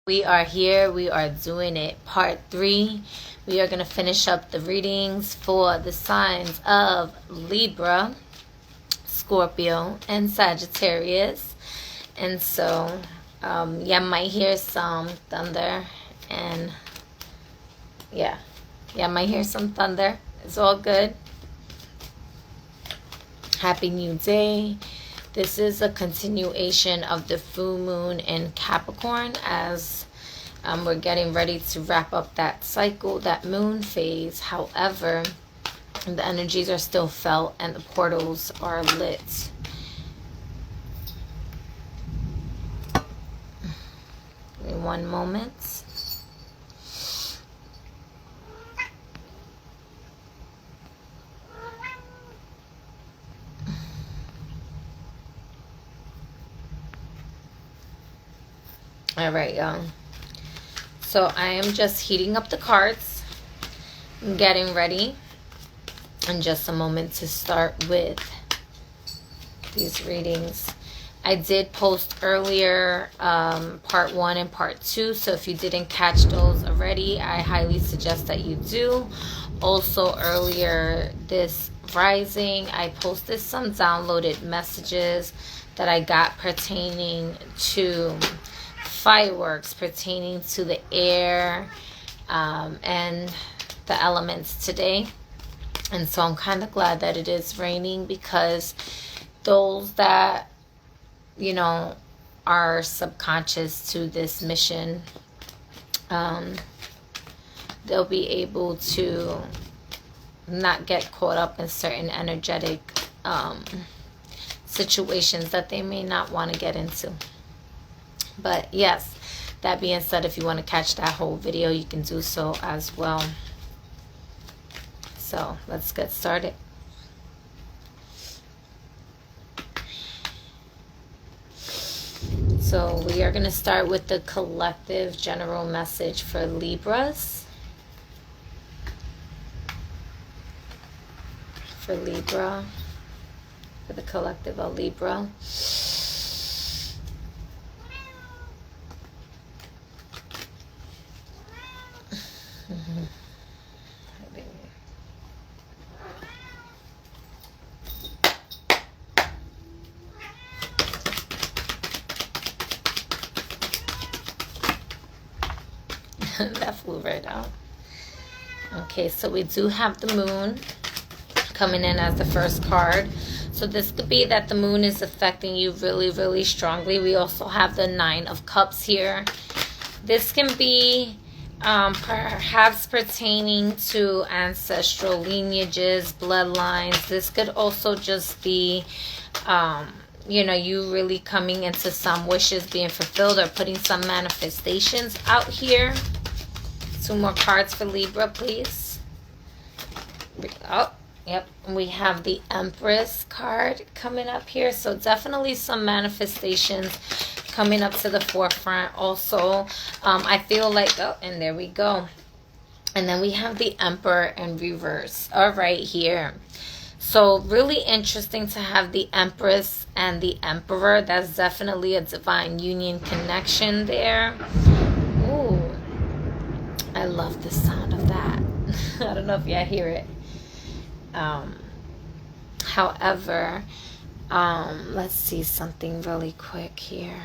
We are here. We are doing it. Part 3. We are going to finish up the readings for the signs of Libra, Scorpio, and Sagittarius. And so, you might hear some thunder. And, you might hear some thunder. It's all good. Happy New Day. This is a continuation of the full moon in Capricorn as we're getting ready to wrap up that cycle, that moon phase. However, the energies are still felt and the portals are lit. Give me one moment. All right, y'all. So I am just heating up the cards. I'm getting ready in just a moment to start with these readings. I did post earlier part 1 and part 2. So if you didn't catch those already, I highly suggest that you do. Also earlier this rising, I posted some downloaded messages that I got pertaining to fireworks, pertaining to the air and the elements today. And so I'm kind of glad that it is raining, because those that, you know, are subconscious to this mission, they'll be able to not get caught up in certain energetic situations that they may not want to get into. But yes, that being said, if you want to catch that whole video, you can do so as well. So let's get started. So we are going to start with the collective general message for Libras. For Libra. For the collective of Libra. That flew right out. Okay, so we do have the moon coming in as the first card. So this could be that the moon is affecting you really, really strongly. We also have the 9 of Cups here. This can be perhaps pertaining to ancestral lineages, bloodlines. This could also just be you know, you really coming into some wishes being fulfilled, or putting some manifestations out here. 2 more cards for Libra, please. Oh, yep. We have the Empress card coming up here. So definitely some manifestations coming up to the forefront. Also, I feel like, oh, and there we go. And then we have the Emperor in reverse. All right, here. So really interesting to have the Empress and the Emperor. That's definitely a divine union connection there. Ooh, I love the sound of that. I don't know if y'all hear it. However, let's see something really quick here.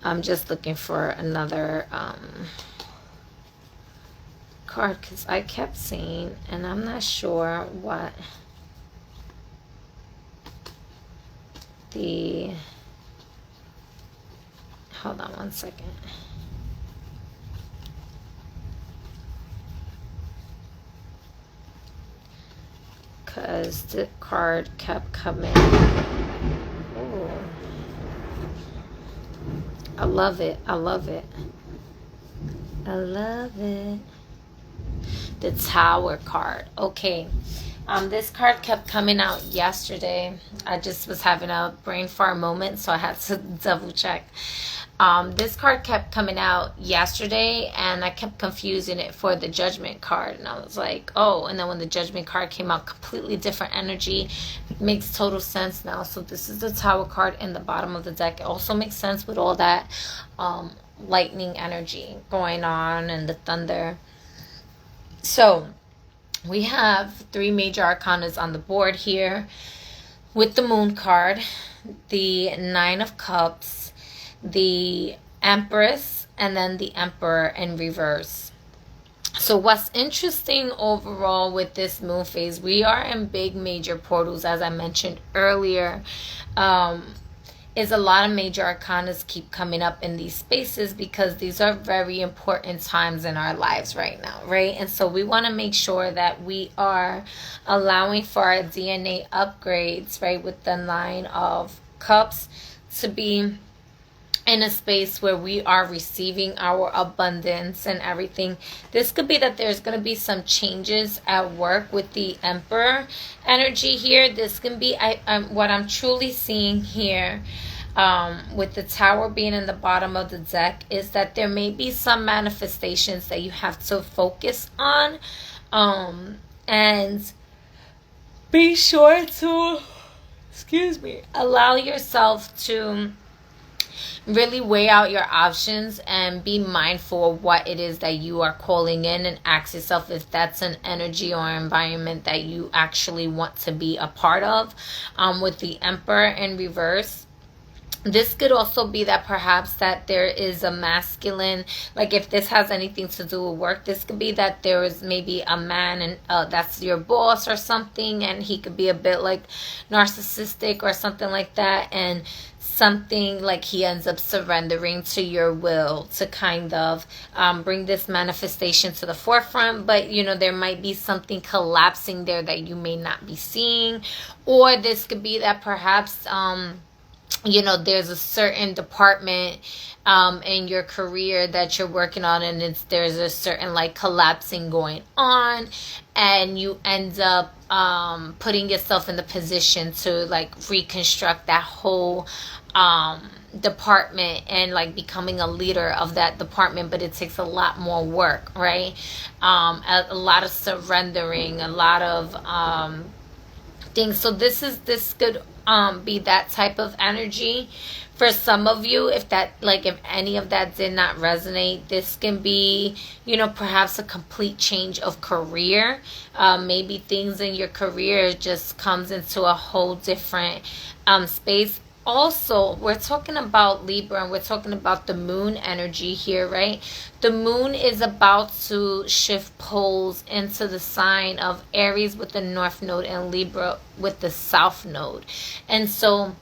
I'm just looking for another card, because I kept seeing, and I'm not sure what the, hold on one second. Because the card kept coming. Ooh. I love it. I love it. I love it. The Tower card. Okay. This card kept coming out yesterday. I just was having a brain fart moment, so I had to double check. This card kept coming out yesterday, and I kept confusing it for the Judgment card, and I was like, oh, and then when the Judgment card came out, completely different energy. Makes total sense now. So this is the Tower card in the bottom of the deck. It also makes sense with all that lightning energy going on and the thunder. So we have 3 major arcanas on the board here with the Moon card, the 9 of Cups, the Empress, and then the Emperor in reverse. So what's interesting overall with this moon phase, we are in big major portals, as I mentioned earlier. Is a lot of major arcanas keep coming up in these spaces because these are very important times in our lives right now, right? And so we want to make sure that we are allowing for our DNA upgrades, right, with the 9 of Cups, to be in a space where we are receiving our abundance and everything. This could be that there's going to be some changes at work with the Emperor energy here. This can be what I'm truly seeing here with the Tower being in the bottom of the deck is that there may be some manifestations that you have to focus on, and be sure to, allow yourself to really weigh out your options and be mindful of what it is that you are calling in, and ask yourself if that's an energy or environment that you actually want to be a part of. With the Emperor in reverse, this could also be that perhaps that there is a masculine, like if this has anything to do with work, this could be that there is maybe a man and that's your boss or something, and he could be a bit like narcissistic or something like that, and something like he ends up surrendering to your will to kind of bring this manifestation to the forefront. But you know, there might be something collapsing there that you may not be seeing. Or this could be that perhaps you know, there's a certain department in your career that you're working on, and there's a certain like collapsing going on, and you end up putting yourself in the position to like reconstruct that whole department and like becoming a leader of that department. But it takes a lot more work, right? A lot of surrendering, a lot of things. So this could be that type of energy for some of you. If any of that did not resonate, this can be, you know, perhaps a complete change of career. Maybe things in your career just comes into a whole different space. Also, we're talking about Libra, and we're talking about the moon energy here, right? The moon is about to shift poles into the sign of Aries with the North Node and Libra with the South Node. And so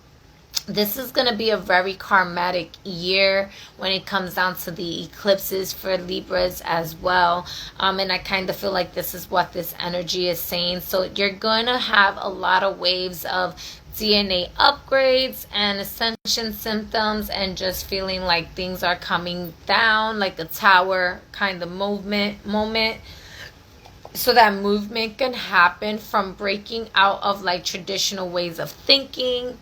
this is going to be a very karmatic year when it comes down to the eclipses for Libras as well. And I kind of feel like this is what this energy is saying. So you're going to have a lot of waves of DNA upgrades and ascension symptoms, and just feeling like things are coming down, like a tower kind of moment. So that movement can happen from breaking out of like traditional ways of thinking.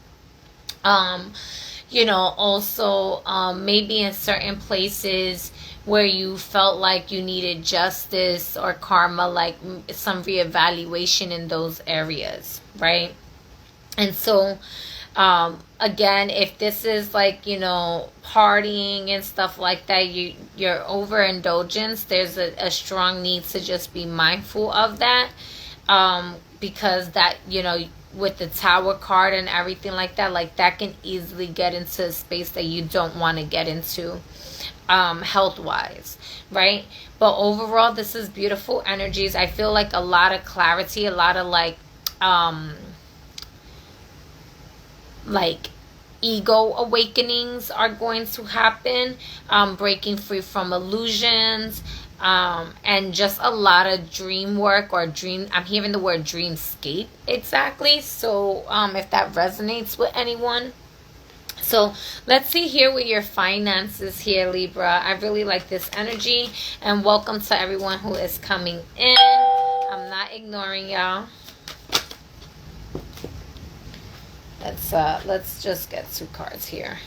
You know, also maybe in certain places where you felt like you needed justice or karma, like some reevaluation in those areas, right? And so, again, if this is like, you know, partying and stuff like that, your overindulgence, there's a strong need to just be mindful of that. Because that, you know, with the Tower card and everything like that can easily get into a space that you don't want to get into, health-wise, right? But overall, this is beautiful energies. I feel like a lot of clarity, a lot of like ego awakenings are going to happen, breaking free from illusions, and just a lot of dream work or dream. I'm hearing the word dreamscape exactly. So if that resonates with anyone. So let's see here with your finances here, Libra. I really like this energy, and welcome to everyone who is coming in. I'm not ignoring y'all. Let's just get 2 cards here.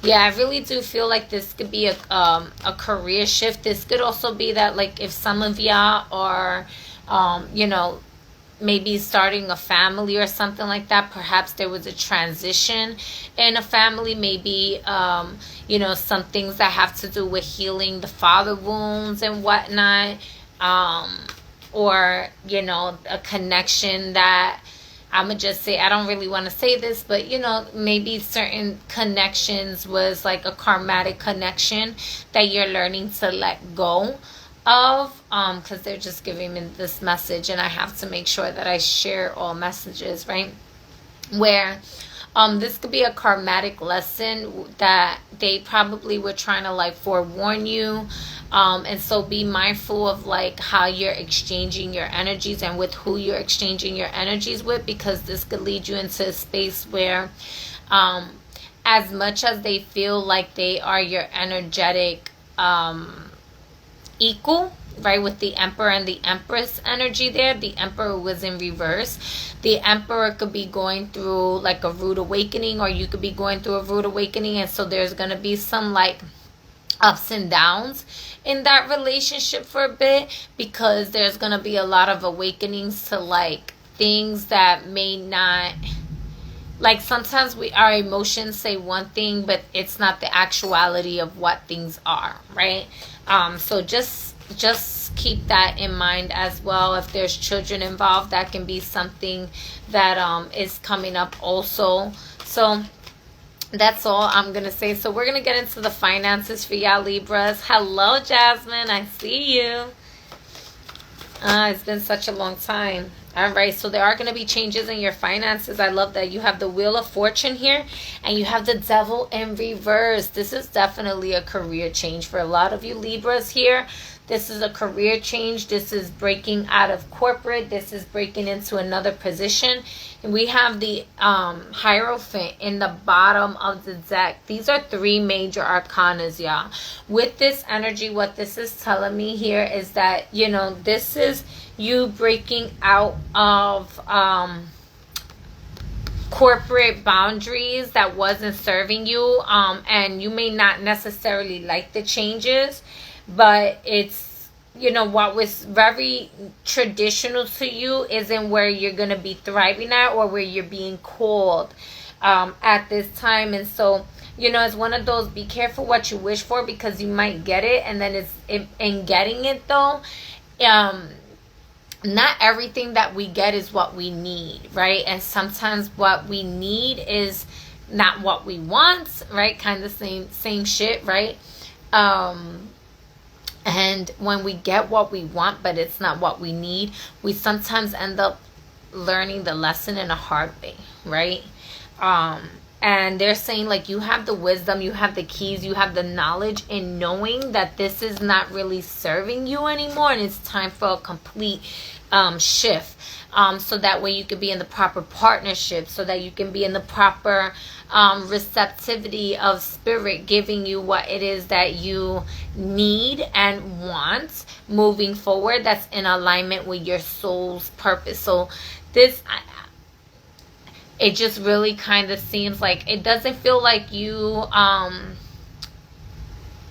Yeah, I really do feel like this could be a career shift. This could also be that, like, if some of y'all are, you know, maybe starting a family or something like that. Perhaps there was a transition in a family. Maybe, you know, some things that have to do with healing the father wounds and whatnot. Or, you know, a connection that, I'm going to just say, I don't really want to say this, but, you know, maybe certain connections was like a karmatic connection that you're learning to let go of, because they're just giving me this message, and I have to make sure that I share all messages, right? Where this could be a karmatic lesson that they probably were trying to, like, forewarn you, and so be mindful of, like, how you're exchanging your energies and with who you're exchanging your energies with, because this could lead you into a space where, as much as they feel like they are your energetic equal, right, with the Emperor and the Empress energy there. The Emperor was in reverse. The Emperor could be going through, like, a rude awakening, or you could be going through a rude awakening, and so there's going to be some, like, ups and downs in that relationship for a bit, because there's going to be a lot of awakenings to, like, things that may not, like, sometimes our emotions say one thing, but it's not the actuality of what things are, right? So just keep that in mind as well. If there's children involved, that can be something that is coming up also. So that's all I'm going to say. So we're going to get into the finances for y'all Libras. Hello, Jasmine. I see you. It's been such a long time. All right, so there are going to be changes in your finances. I love that you have the Wheel of Fortune here, and you have the Devil in reverse. This is definitely a career change for a lot of you Libras here. This is a career change. This is breaking out of corporate. This is breaking into another position. And we have the Hierophant in the bottom of the deck. These are 3 major arcanas, y'all. With this energy, what this is telling me here is that, you know, this is you breaking out of corporate boundaries that wasn't serving you. And you may not necessarily like the changes, but it's, you know, what was very traditional to you isn't where you're going to be thriving at, or where you're being called at this time. And so, you know, it's one of those, be careful what you wish for, because you might get it, and then in getting it though, not everything that we get is what we need, right? And sometimes what we need is not what we want, right? Kind of same shit, right? And when we get what we want, but it's not what we need, we sometimes end up learning the lesson in a hard way, right? And they're saying, like, you have the wisdom, you have the keys, you have the knowledge in knowing that this is not really serving you anymore, and it's time for a complete shift. So that way you can be in the proper partnership, so that you can be in the proper receptivity of spirit giving you what it is that you need and want moving forward, that's in alignment with your soul's purpose. So this, it just really kind of seems like it doesn't feel like you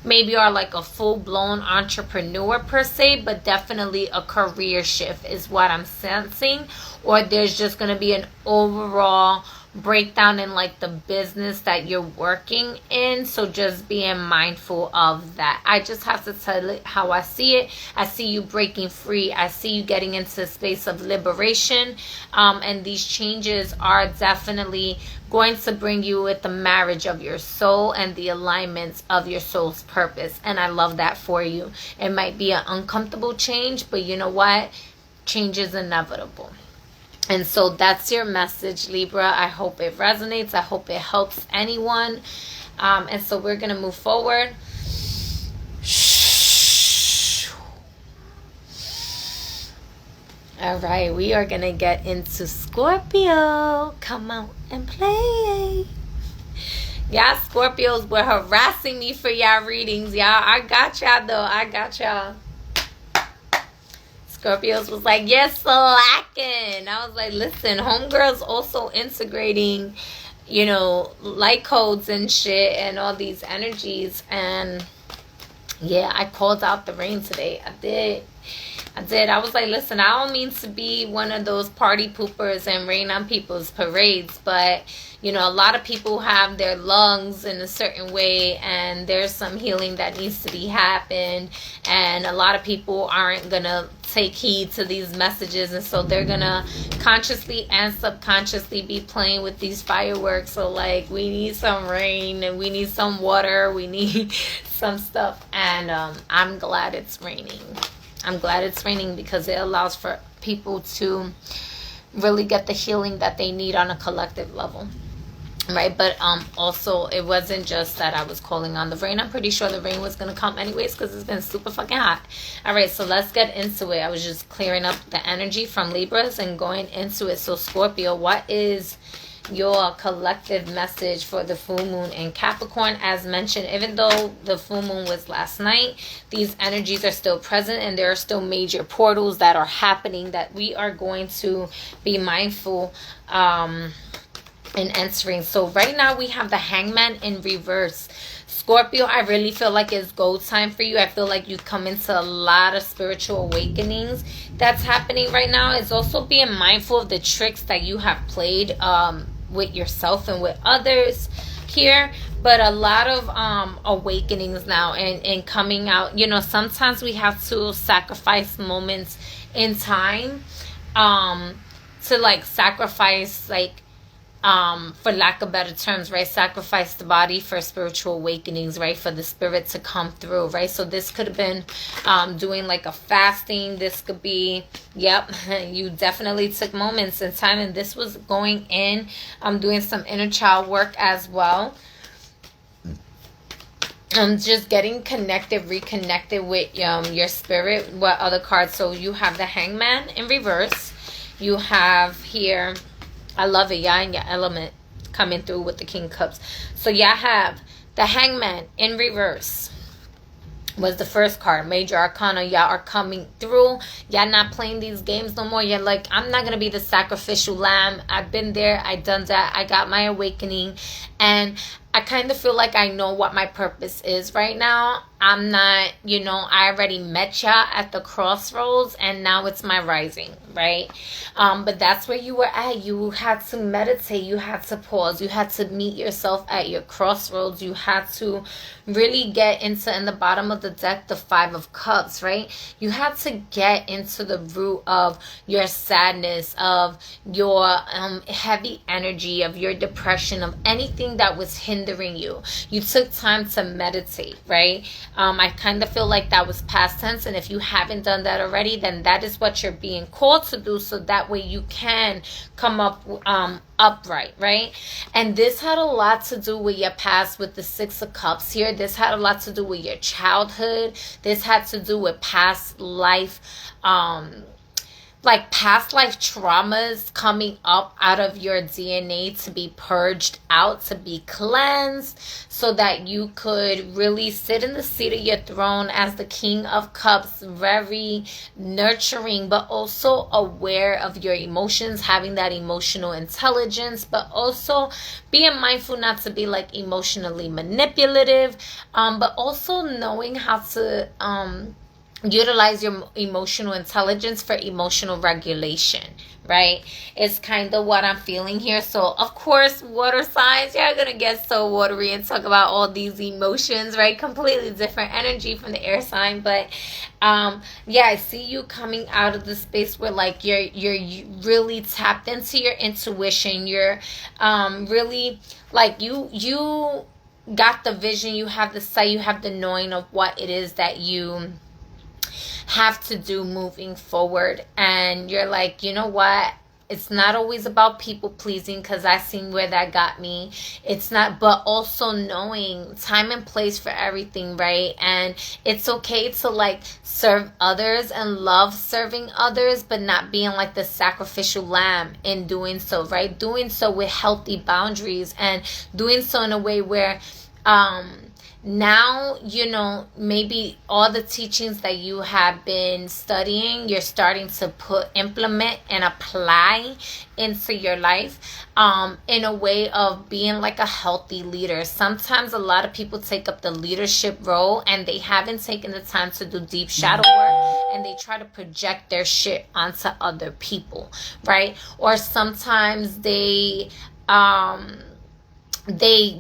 maybe are like a full-blown entrepreneur per se, but definitely a career shift is what I'm sensing. Or there's just going to be an overall breakdown in, like, the business that you're working in. So just being mindful of that. I just have to tell it how I see it. I see you breaking free. I see you getting into a space of liberation. And these changes are definitely going to bring you with the marriage of your soul and the alignments of your soul's purpose. And I love that for you. It might be an uncomfortable change, but you know what? Change is inevitable. And so that's your message, Libra. I hope it resonates. I hope it helps anyone. And so we're going to move forward. All right, we are going to get into Scorpio. Come out and play. Y'all Scorpios were harassing me for y'all readings, y'all. I got y'all, though. I got y'all. Scorpios was like, you're slacking. I was like, listen, homegirl's also integrating, you know, light codes and shit and all these energies. And yeah, I called out the rain today. I did. I was like, listen, I don't mean to be one of those party poopers and rain on people's parades, but, you know, a lot of people have their lungs in a certain way, and there's some healing that needs to be happened, and a lot of people aren't going to take heed to these messages, and so they're going to consciously and subconsciously be playing with these fireworks. So, like, we need some rain, and we need some water, we need some stuff, and I'm glad it's raining. I'm glad it's raining because it allows for people to really get the healing that they need on a collective level, right? But also, it wasn't just that I was calling on the rain. I'm pretty sure the rain was going to come anyways because it's been super fucking hot. All right, so let's get into it. I was just clearing up the energy from Libras and going into it. So Scorpio, what is your collective message for the full moon in Capricorn? As mentioned, even though the full moon was last night, these energies are still present, and there are still major portals that are happening that we are going to be mindful in entering. So right now we have the Hangman in reverse. Scorpio, I really feel like it's go time for you. I feel like you come into a lot of spiritual awakenings that's happening right now. It's also being mindful of the tricks that you have played with yourself and with others here. But a lot of awakenings now and coming out. You know, sometimes we have to sacrifice moments in time to, like, sacrifice, like, for lack of better terms, right? Sacrifice the body for spiritual awakenings, right? For the spirit to come through, right? So this could have been doing like a fasting. This could be, yep, you definitely took moments in time, and this was going in, doing some inner child work as well. Just getting connected, reconnected with your spirit. What other cards? So you have the Hangman in reverse. You have here, I love it, y'all, in your element coming through with the King of Cups. So y'all have the Hangman in reverse. Was the first card, major arcana. Y'all are coming through. Y'all not playing these games no more. You're like, I'm not gonna be the sacrificial lamb. I've been there, I done that, I got my awakening, and I kind of feel like I know what my purpose is right now. I'm not, you know, I already met y'all at the crossroads, and now it's my rising, right? But that's where you were at. You had to meditate. You had to pause. You had to meet yourself at your crossroads. You had to really get into, in the bottom of the deck, the Five of Cups, right? You had to get into the root of your sadness, of your heavy energy, of your depression, of anything that was hindering you. You took time to meditate, right? I kind of feel like that was past tense, and if you haven't done that already, then that is what you're being called to do, so that way you can come up upright, right? And this had a lot to do with your past with the Six of Cups here. This had a lot to do with your childhood. This had to do with past life, like past life traumas coming up out of your DNA to be purged out, to be cleansed, so that you could really sit in the seat of your throne as the King of Cups, very nurturing, but also aware of your emotions, having that emotional intelligence, but also being mindful not to be like emotionally manipulative, but also knowing how to utilize your emotional intelligence for emotional regulation, right? It's kind of what I'm feeling here. So, of course, water signs, you're going to get so watery and talk about all these emotions, right? Completely different energy from the air sign. But, yeah, I see you coming out of the space where, like, you're really tapped into your intuition. You're really, like, you got the vision, you have the sight, you have the knowing of what it is that you have to do moving forward. And you're like, you know what, it's not always about people pleasing, because I seen where that got me. It's not, but also knowing time and place for everything, right? And it's okay to like serve others and love serving others, but not being like the sacrificial lamb in doing so, right? Doing so with healthy boundaries, and doing so in a way where now, you know, maybe all the teachings that you have been studying, you're starting to implement and apply into your life, in a way of being like a healthy leader. Sometimes a lot of people take up the leadership role and they haven't taken the time to do deep shadow work, and they try to project their shit onto other people, right? Or sometimes they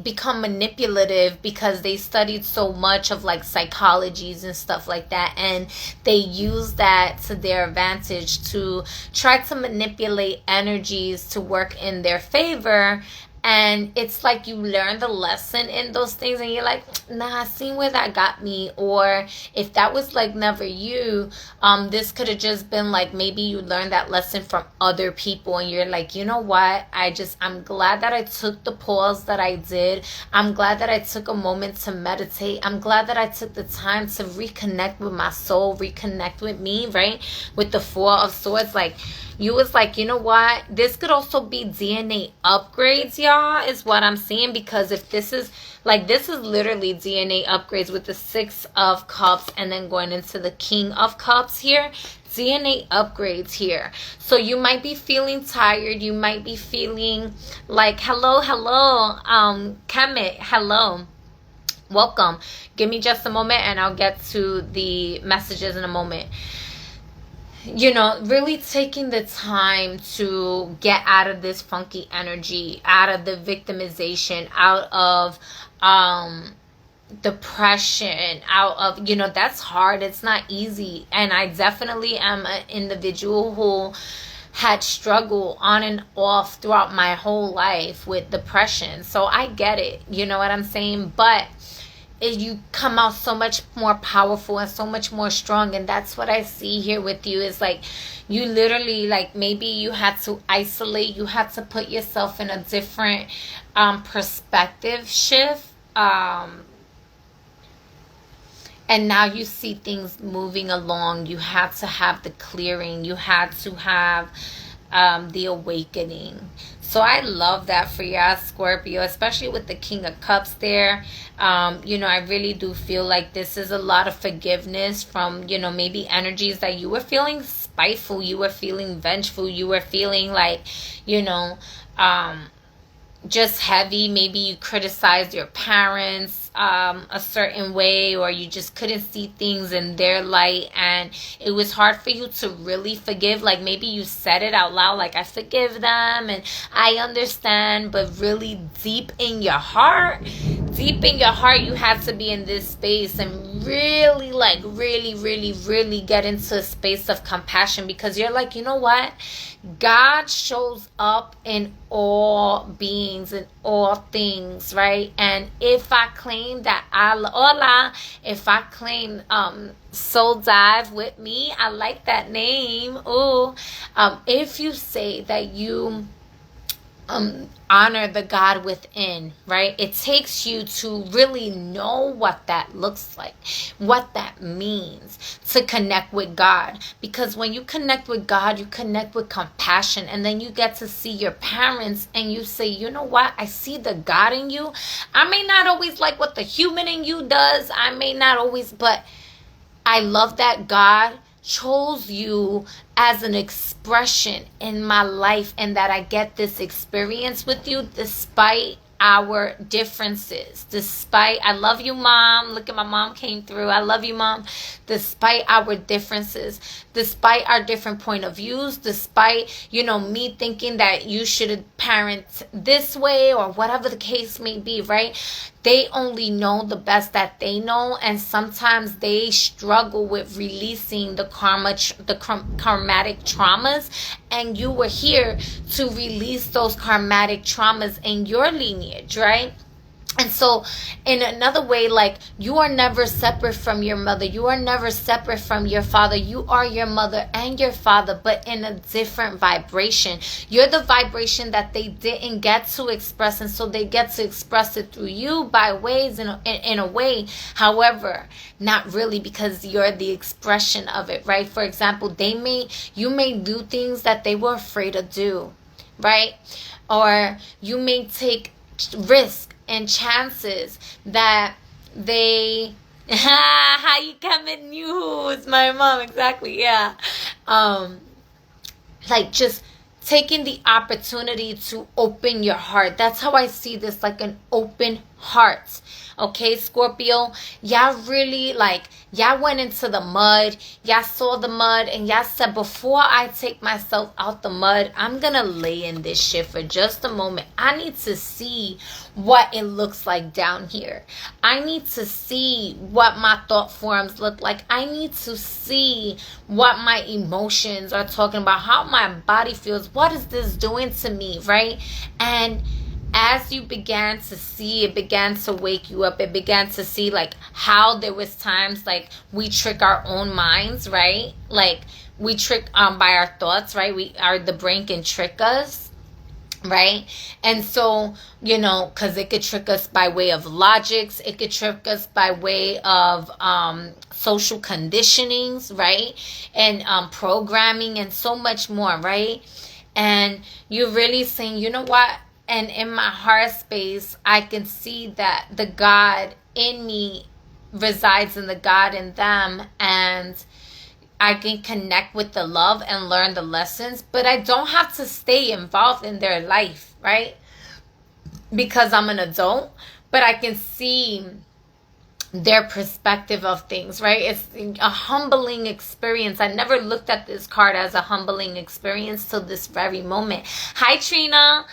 become manipulative because they studied so much of like psychologies and stuff like that, and they use that to their advantage to try to manipulate energies to work in their favor. And it's like you learn the lesson in those things and you're like, nah, I seen where that got me. Or if that was like never you, this could have just been like, maybe you learned that lesson from other people and you're like, you know what, I'm glad that I took the pause that I did. I'm glad that I took a moment to meditate. I'm glad that I took the time to reconnect with my soul, reconnect with me, right? With the Four of Swords, like, you was like, you know what? This could also be DNA upgrades, y'all, is what I'm seeing. Because if this is literally DNA upgrades with the Six of Cups and then going into the King of Cups here. DNA upgrades here. So you might be feeling tired. You might be feeling like, hello, Kemet, hello. Welcome. Give me just a moment and I'll get to the messages in a moment. You know, really taking the time to get out of this funky energy, out of the victimization, out of depression, out of, you know, that's hard. It's not easy. And I definitely am an individual who had struggled on and off throughout my whole life with depression. So I get it. You know what I'm saying? But you come out so much more powerful and so much more strong. And that's what I see here with you, is like you literally, like, maybe you had to isolate, you had to put yourself in a different perspective shift, and now you see things moving along. You had to have the clearing, you had to have the awakening. So I love that for you, Scorpio, especially with the King of Cups there. You know, I really do feel like this is a lot of forgiveness from, you know, maybe energies that you were feeling spiteful, you were feeling vengeful, you were feeling like, you know, just heavy. Maybe you criticized your parents a certain way, or you just couldn't see things in their light, and it was hard for you to really forgive. Like maybe you said it out loud, like, I forgive them and I understand, but really deep in your heart, you had to be in this space and really, like, really get into a space of compassion, because you're like, you know what? God shows up in all beings, in all things, right? And if I claim that if I claim Soul Dive with me, I like that name. Ooh, if you say that you honor the God within, right? It takes you to really know what that looks like, what that means to connect with God. Because when you connect with God, you connect with compassion, and then you get to see your parents and you say, you know what? I see the God in you. I may not always like what the human in you does. I may not always, but I love that God chose you as an expression in my life, and that I get this experience with you despite our differences. Despite, I love you, Mom. Look at my mom came through. I love you, Mom. Despite our differences, despite our different point of views, despite, you know, me thinking that you should parent this way or whatever the case may be, right? They only know the best that they know, and sometimes they struggle with releasing the karmatic traumas, and you were here to release those karmatic traumas in your lineage, right? And so in another way, like, you are never separate from your mother. You are never separate from your father. You are your mother and your father, but in a different vibration. You're the vibration that they didn't get to express, and so they get to express it through you by ways in a way. However, not really, because you're the expression of it, right? For example, you may do things that they were afraid to do, right? Or you may take risk and chances that they how you coming, you who's my mom, exactly, yeah. Like just taking the opportunity to open your heart. That's how I see this, like an open heart. Okay, Scorpio, y'all really, like, y'all went into the mud, y'all saw the mud, and y'all said, before I take myself out the mud, I'm gonna lay in this shit for just a moment. I need to see what it looks like down here. I need to see what my thought forms look like. I need to see what my emotions are talking about, how my body feels. What is this doing to me, right? And as you began to see, it began to wake you up. It began to see, like, how there was times, like, we trick our own minds, right? Like, we trick by our thoughts, right? The brain can trick us, right? And so, you know, because it could trick us by way of logics. It could trick us by way of social conditionings, right? And programming and so much more, right? And you're really saying, you know what? And in my heart space, I can see that the God in me resides in the God in them. And I can connect with the love and learn the lessons. But I don't have to stay involved in their life, right? Because I'm an adult. But I can see their perspective of things, right? It's a humbling experience. I never looked at this card as a humbling experience till this very moment. Hi, Trina.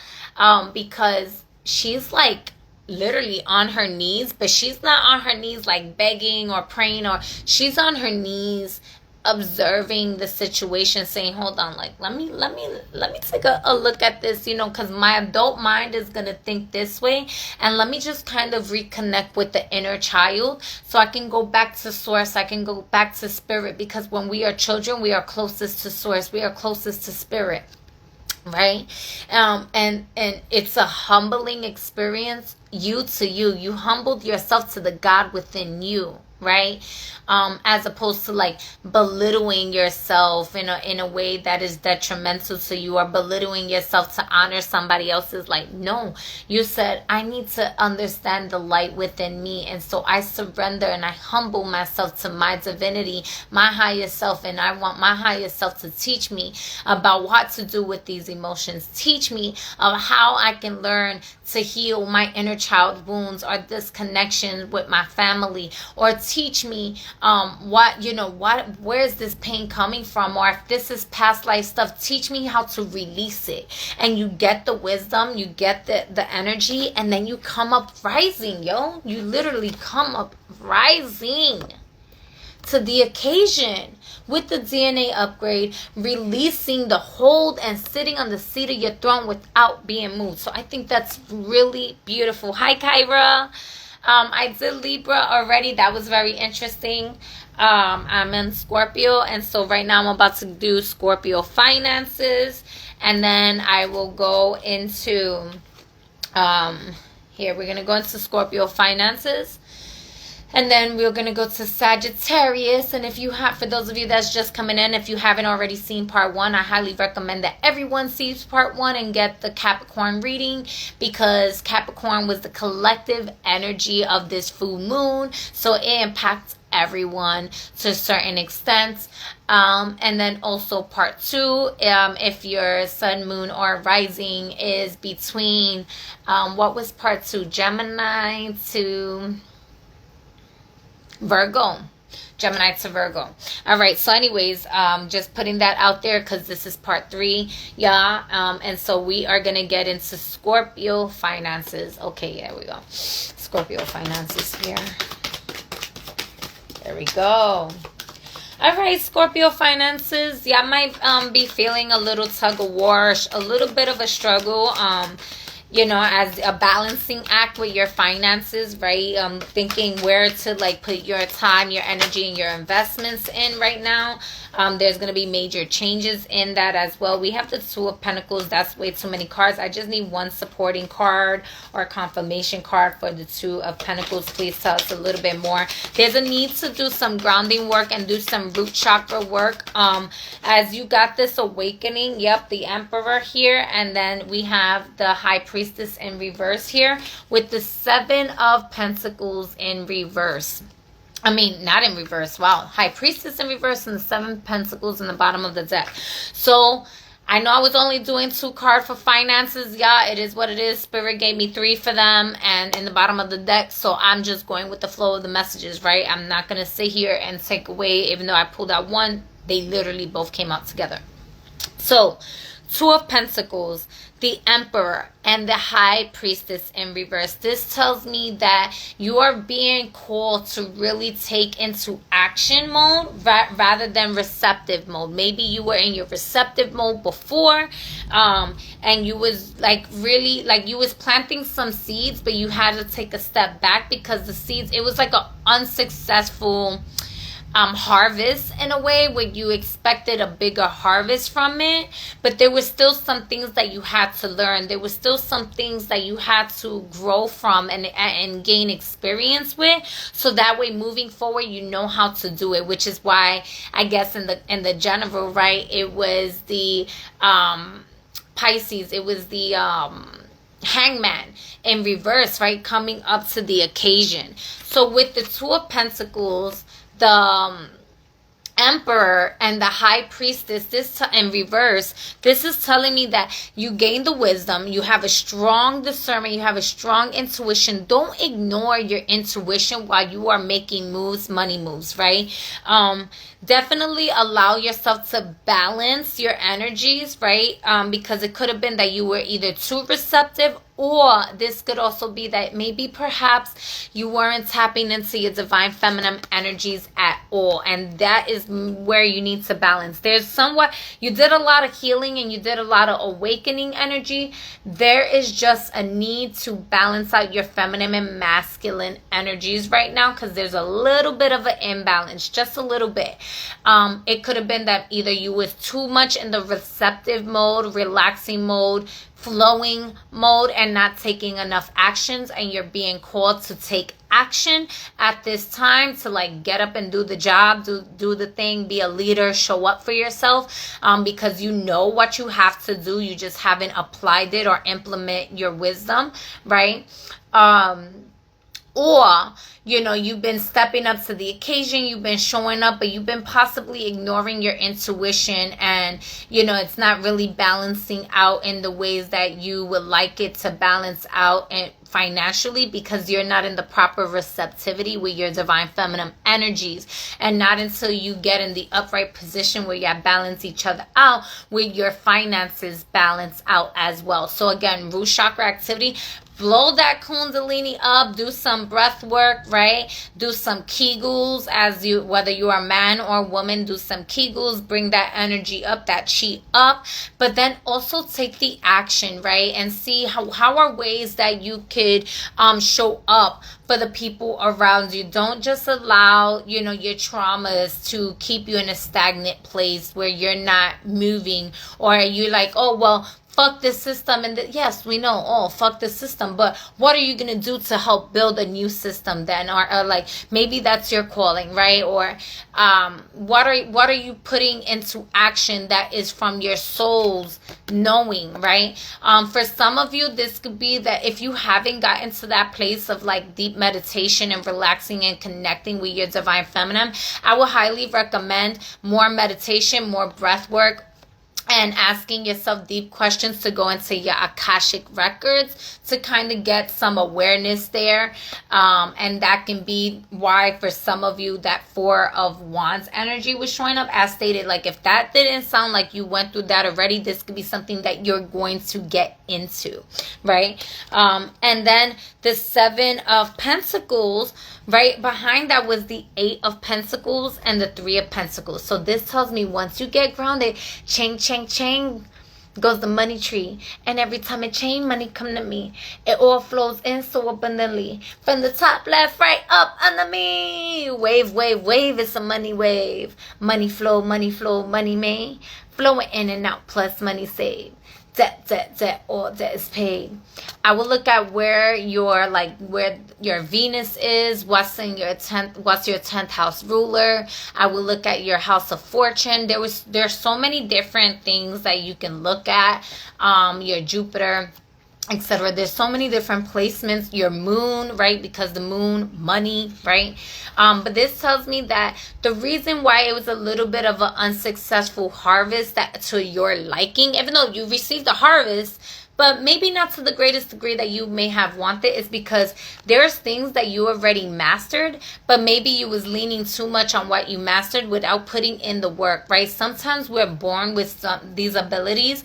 Because she's like literally on her knees, but she's not on her knees like begging or praying, or she's on her knees observing the situation, saying, hold on, like, let me take a look at this, you know, because my adult mind is going to think this way, and let me just kind of reconnect with the inner child so I can go back to source, I can go back to spirit, because when we are children, we are closest to source, we are closest to spirit, right? And it's a humbling experience. You humbled yourself to the God within you, right? As opposed to like belittling yourself in a way that is detrimental to you, or belittling yourself to honor somebody else's light. No, you said, I need to understand the light within me, and so I surrender and I humble myself to my divinity, my higher self, and I want my higher self to teach me about what to do with these emotions. Teach me of how I can learn to heal my inner child wounds or disconnection with my family, or teach me where is this pain coming from, or if this is past life stuff, teach me how to release it. And you get the wisdom, you get the energy, and then you come up rising, yo. You literally come up rising to the occasion with the DNA upgrade, releasing the hold and sitting on the seat of your throne without being moved. So I think that's really beautiful. Hi, Kyra. I did Libra already. That was very interesting. I'm in Scorpio, and so right now I'm about to do Scorpio finances, and then I will go into here we're gonna go into Scorpio finances, and then we're going to go to Sagittarius. And if you have, for those of you that's just coming in, if you haven't already seen part 1, I highly recommend that everyone sees part 1 and get the Capricorn reading, because Capricorn was the collective energy of this full moon. So it impacts everyone to a certain extent. And then also part 2, if your sun, moon, or rising is between, what was part 2? Gemini to Virgo. Gemini to Virgo. All right. So anyways, just putting that out there because this is part 3. Yeah. And so we are going to get into Scorpio finances. Okay. Yeah, we go. Scorpio finances here. There we go. All right, Scorpio finances. Yeah, I might be feeling a little tug of war, a little bit of a struggle. As a balancing act with your finances, right? Thinking where to like put your time, your energy, and your investments in right now. There's going to be major changes in that as well. We have the 2 of Pentacles. That's way too many cards. I just need one supporting card or confirmation card for the 2 of Pentacles. Please tell us a little bit more. There's a need to do some grounding work and do some root chakra work. As you got this awakening. Yep, the Emperor here. And then we have the High Priest Priestess in reverse here with the 7 of Pentacles in reverse. I mean, not in reverse. Wow. High Priestess in reverse and the 7 Pentacles in the bottom of the deck. So I know I was only doing 2 cards for finances. Yeah, it is what it is. Spirit gave me 3 for them and in the bottom of the deck. So I'm just going with the flow of the messages, right? I'm not going to sit here and take away, even though I pulled out 1, they literally both came out together. So 2 of Pentacles, the Emperor, and the High Priestess in reverse. This tells me that you are being called to really take into action mode rather than receptive mode. Maybe you were in your receptive mode before, and you was like really, like you was planting some seeds, but you had to take a step back because the seeds, it was like an unsuccessful harvest in a way where you expected a bigger harvest from it, but there were still some things that you had to learn. There were still some things that you had to grow from and gain experience with, so that way moving forward you know how to do it, which is why I guess in the general, right, it was the Pisces, it was the Hangman in reverse, right, coming up to the occasion. So with the 2 of Pentacles, the Emperor and the High Priestess, this in reverse, this is telling me that you gain the wisdom, you have a strong discernment, you have a strong intuition. Don't ignore your intuition while you are making moves, money moves, right? Definitely allow yourself to balance your energies, right? Because it could have been that you were either too receptive, or this could also be that maybe perhaps you weren't tapping into your divine feminine energies at all. And that is where you need to balance. There's somewhat, you did a lot of healing and you did a lot of awakening energy. There is just a need to balance out your feminine and masculine energies right now, because there's a little bit of an imbalance, just a little bit. It could have been that either you was too much in the receptive mode, relaxing mode, flowing mode, and not taking enough actions, and you're being called to take action at this time to like get up and do the job, do the thing, be a leader, show up for yourself, because you know what you have to do, you just haven't applied it or implement your wisdom, right? Or, you know, you've been stepping up to the occasion, you've been showing up, but you've been possibly ignoring your intuition, and, you know, it's not really balancing out in the ways that you would like it to balance out and financially, because you're not in the proper receptivity with your divine feminine energies. And not until you get in the upright position where you balance each other out, with your finances balance out as well. So again, root chakra activity. Blow that kundalini up, do some breath work, right? Do some Kegels, as you, whether you are man or woman, do some Kegels, bring that energy up, that chi up, but then also take the action, right? And see how are ways that you could show up for the people around you. Don't just allow, you know, your traumas to keep you in a stagnant place where you're not moving, or you're like, oh, well, fuck this system. And yes, we know, oh, fuck this system, but what are you gonna do to help build a new system then? Or like, maybe that's your calling, right? Or what are you putting into action that is from your soul's knowing, right? For some of you, this could be that if you haven't gotten to that place of like deep meditation and relaxing and connecting with your divine feminine, I would highly recommend more meditation, more breath work, and asking yourself deep questions to go into your Akashic records to kind of get some awareness there. And that can be why for some of you that 4 of Wands energy was showing up. As stated, like if that didn't sound like you went through that already, this could be something that you're going to get into, right? And then the 7 of Pentacles, right behind that was the 8 of Pentacles and the 3 of Pentacles. So this tells me once you get grounded, ching, ching, ching, goes the money tree. And every time it change, money come to me. It all flows in so abundantly. From the top, left, right, up, under me. Wave, wave, wave. It's a money wave. Money flow, money made. Flowing in and out, plus money saved. Debt, all debt is paid. I will look at where your Venus is, what's in your 10th house ruler. I will look at your house of fortune. There's so many different things that you can look at. Your Jupiter, etc. There's so many different placements. Your moon, right? Because the moon, money, right? But this tells me that the reason why it was a little bit of an unsuccessful harvest that to your liking, even though you received the harvest, but maybe not to the greatest degree that you may have wanted, is because there's things that you already mastered, but maybe you was leaning too much on what you mastered without putting in the work, right? Sometimes we're born with these abilities,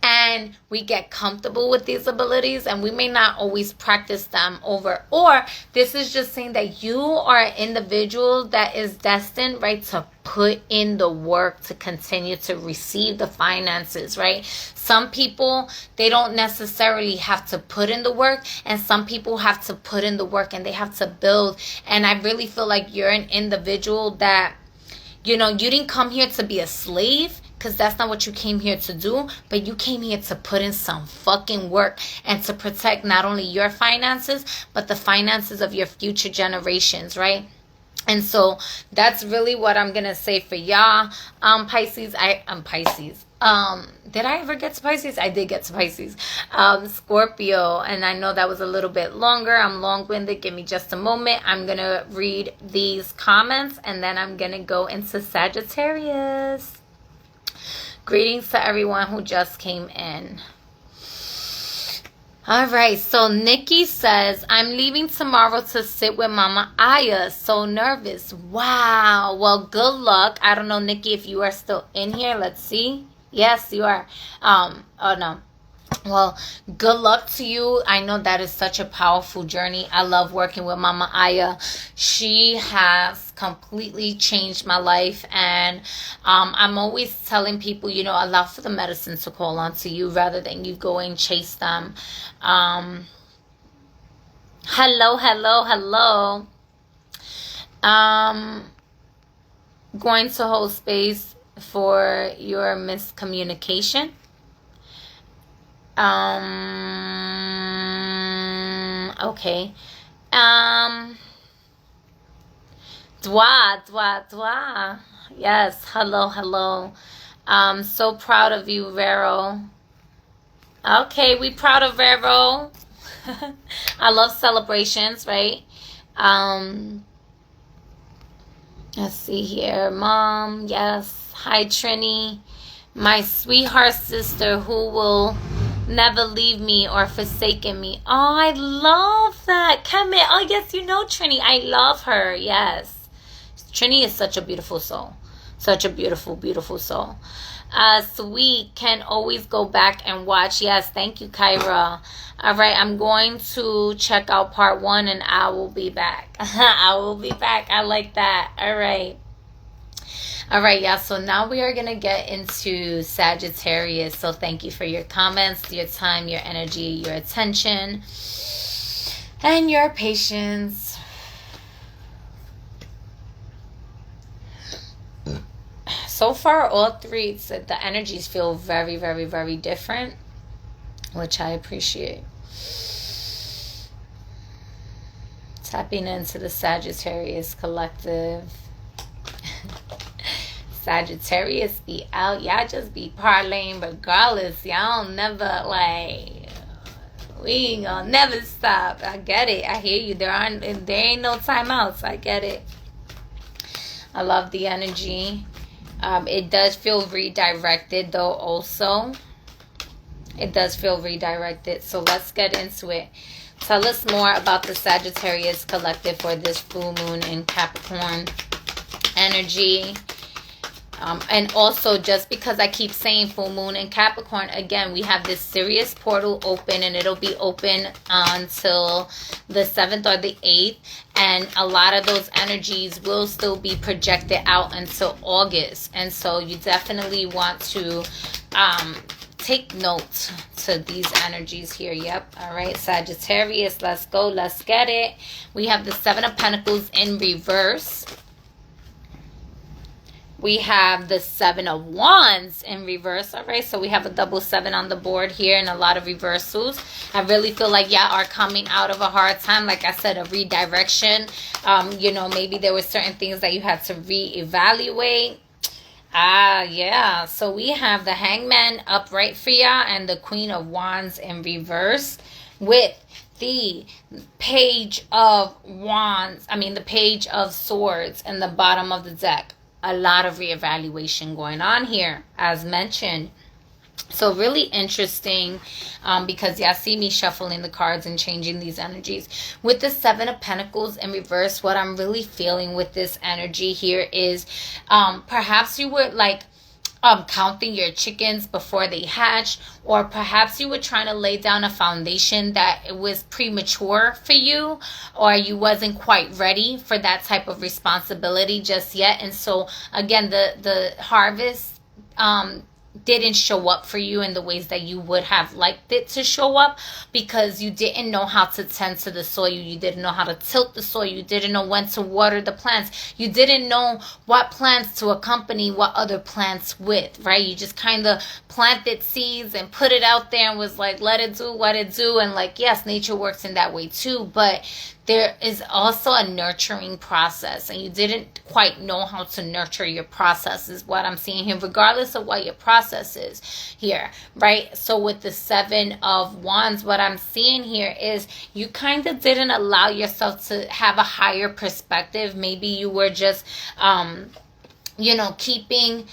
and we get comfortable with these abilities, and we may not always practice them over. Or this is just saying that you are an individual that is destined, right, to put in the work to continue to receive the finances, right? Some people, they don't necessarily have to put in the work, and some people have to put in the work and they have to build. And I really feel like you're an individual that, you didn't come here to be a slave, because that's not what you came here to do, but you came here to put in some fucking work and to protect not only your finances, but the finances of your future generations, right? And so that's really what I'm going to say for y'all. Pisces, I'm Pisces. Did I ever get to Pisces? I did get to Pisces. Scorpio, and I know that was a little bit longer. I'm long-winded. Give me just a moment. I'm going to read these comments, and then I'm going to go into Sagittarius. Greetings to everyone who just came in. All right, so Nikki says, I'm leaving tomorrow to sit with Mama Aya. So nervous. Wow. Well, good luck. I don't know, Nikki, if you are still in here. Let's see. Yes, you are. Oh, no. Well, good luck to you. I know that is such a powerful journey. I love working with Mama Aya. She has completely changed my life, and I'm always telling people, allow for the medicine to call on to you rather than you go and chase them. Hello. Going to hold space for your miscommunication. Okay. Dwa. Yes, hello. So proud of you, Vero. Okay, we proud of Vero. I love celebrations, right? Let's see here. Mom, yes. Hi, Trini. My sweetheart sister who will never leave me or forsaken me. Oh, I love that. Come in. Oh, yes, Trini. I love her. Yes. Trini is such a beautiful soul. Such a beautiful, beautiful soul. Sweet, can always go back and watch. Yes, thank you, Kyra. All right, I'm going to check out part 1 and I will be back. I will be back. I like that. All right, yeah, so now we are going to get into Sagittarius. So thank you for your comments, your time, your energy, your attention, and your patience. So far, all three, the energies feel very, very, very different, which I appreciate. Tapping into the Sagittarius collective. Sagittarius be out. Y'all just be parlaying regardless. Y'all never, we ain't gonna never stop. I get it. I hear you. There ain't no timeouts. I get it. I love the energy. It does feel redirected though also. It does feel redirected. So let's get into it. Tell us more about the Sagittarius collective for this full moon in Capricorn energy. And also, just because I keep saying full moon in Capricorn, again, we have this Sirius portal open, and it'll be open until the 7th or the 8th. And a lot of those energies will still be projected out until August. And so you definitely want to take note to these energies here. Yep. All right, Sagittarius, let's go. Let's get it. We have the 7 of Pentacles in reverse. We have the 7 of Wands in reverse. All right, so we have a double 7 on the board here and a lot of reversals. I really feel like y'all are coming out of a hard time. Like I said, a redirection. Maybe there were certain things that you had to reevaluate. Yeah. So we have the Hangman upright for ya and the Queen of Wands in reverse with the Page of Wands. I mean, the Page of Swords in the bottom of the deck. A lot of reevaluation going on here, as mentioned. So really interesting, because y'all see me shuffling the cards and changing these energies. With the Seven of Pentacles in reverse, what I'm really feeling with this energy here is perhaps you were like counting your chickens before they hatch, or perhaps you were trying to lay down a foundation that it was premature for you, or you wasn't quite ready for that type of responsibility just yet. And so again, the harvest didn't show up for you in the ways that you would have liked it to show up, because you didn't know how to tend to the soil, you didn't know how to tilt the soil, you didn't know when to water the plants, you didn't know what plants to accompany what other plants with, right? You just kind of planted seeds and put it out there and was like, let it do what it do. And like, yes, nature works in that way too, but there is also a nurturing process, and you didn't quite know how to nurture your process is what I'm seeing here, regardless of what your process is here, right? So with the Seven of Wands, what I'm seeing here is you kind of didn't allow yourself to have a higher perspective. Maybe you were just, keeping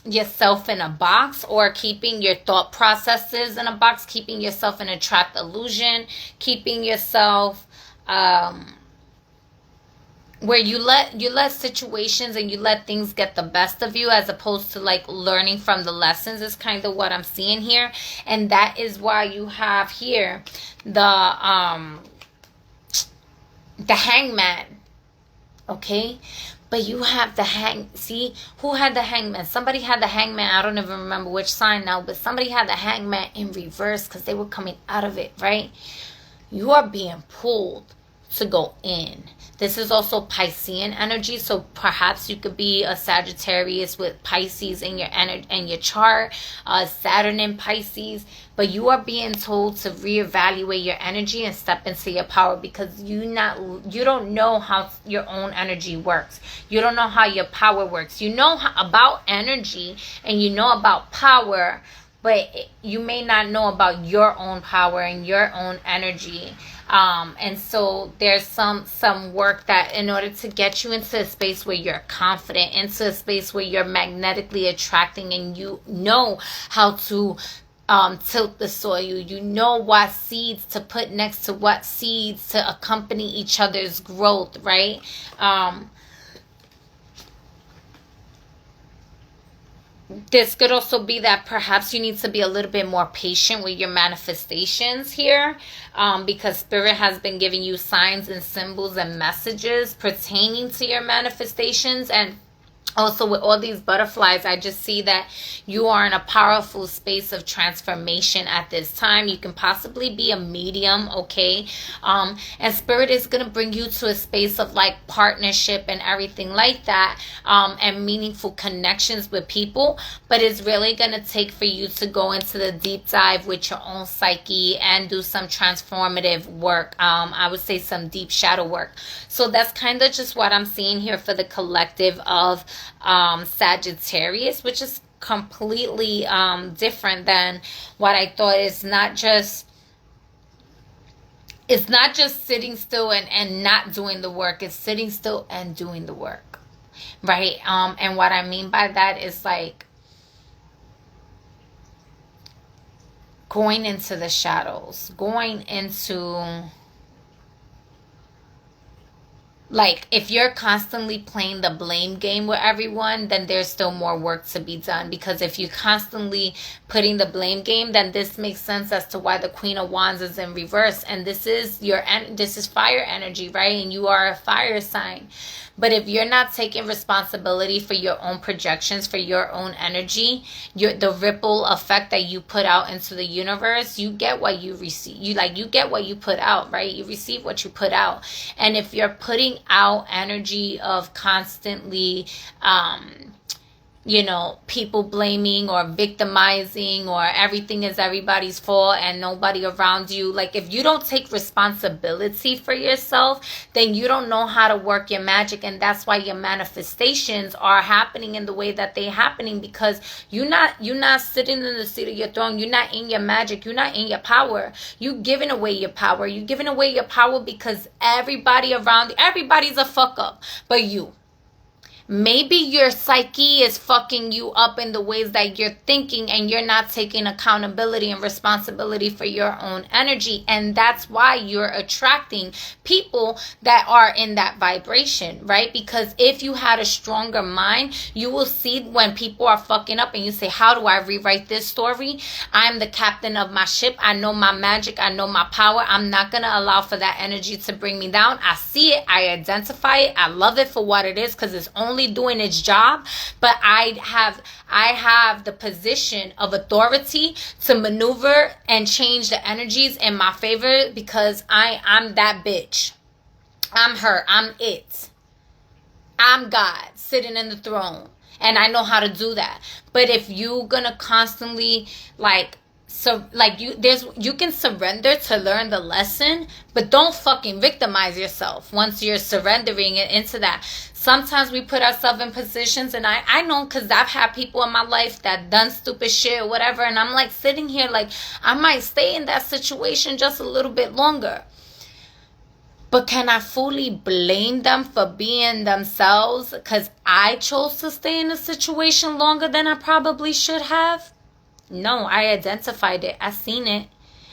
yourself in a box, or keeping your thought processes in a box, keeping yourself in a trapped illusion, keeping yourself where you let situations and you let things get the best of you, as opposed to like learning from the lessons, is kind of what I'm seeing here. And that is why you have here the Hangman, okay? But you have the see, who had the Hangman? Somebody had the Hangman. I don't even remember which sign now, but somebody had the Hangman in reverse because they were coming out of it, right? You are being pulled to go in. This is also Piscean energy, so perhaps you could be a Sagittarius with Pisces in your chart, Saturn in Pisces, but you are being told to reevaluate your energy and step into your power, because you don't know how your own energy works. You don't know how your power works. You know about energy and you know about power, but you may not know about your own power and your own energy. And so there's some work that, in order to get you into a space where you're confident, into a space where you're magnetically attracting, and you know how to tilt the soil, you know what seeds to put next to what seeds to accompany each other's growth, right? This could also be that perhaps you need to be a little bit more patient with your manifestations here, because Spirit has been giving you signs and symbols and messages pertaining to your manifestations. And also with all these butterflies, I just see that you are in a powerful space of transformation at this time. You can possibly be a medium, okay? And Spirit is going to bring you to a space of like partnership and everything like that, and meaningful connections with people. But it's really going to take for you to go into the deep dive with your own psyche and do some transformative work. I would say some deep shadow work. So that's kind of just what I'm seeing here for the collective of Sagittarius, which is completely different than what I thought. It's not just sitting still and not doing the work. It's sitting still and doing the work, right? And what I mean by that is like going into the shadows, going into, like, if you're constantly playing the blame game with everyone, then there's still more work to be done. Because if you're constantly putting the blame game, then this makes sense as to why the Queen of Wands is in reverse. And this is fire energy, right? And you are a fire sign. But if you're not taking responsibility for your own projections, for your own energy, the ripple effect that you put out into the universe, you get what you receive. You get what you put out, right? You receive what you put out. And if you're putting out energy of constantly people blaming or victimizing or everything is everybody's fault and nobody around you. Like, if you don't take responsibility for yourself, then you don't know how to work your magic. And that's why your manifestations are happening in the way that they're happening, because you're not sitting in the seat of your throne. You're not in your magic. You're not in your power. You're giving away your power. You're giving away your power because everybody around you, everybody's a fuck up but you. Maybe your psyche is fucking you up in the ways that you're thinking, and you're not taking accountability and responsibility for your own energy. And that's why you're attracting people that are in that vibration, right? Because if you had a stronger mind, you will see when people are fucking up and you say, how do I rewrite this story? I'm the captain of my ship. I know my magic. I know my power. I'm not going to allow for that energy to bring me down. I see it. I identify it. I love it for what it is, because it's only doing its job, but I have the position of authority to maneuver and change the energies in my favor, because I'm that bitch. I'm her. I'm it. I'm God sitting in the throne, and I know how to do that. But if you're gonna constantly you can surrender to learn the lesson, but don't fucking victimize yourself once you're surrendering it into that. Sometimes we put ourselves in positions, and I know, because I've had people in my life that done stupid shit or whatever, and I'm like sitting here like, I might stay in that situation just a little bit longer. But can I fully blame them for being themselves because I chose to stay in a situation longer than I probably should have? No, I identified it. I seen it.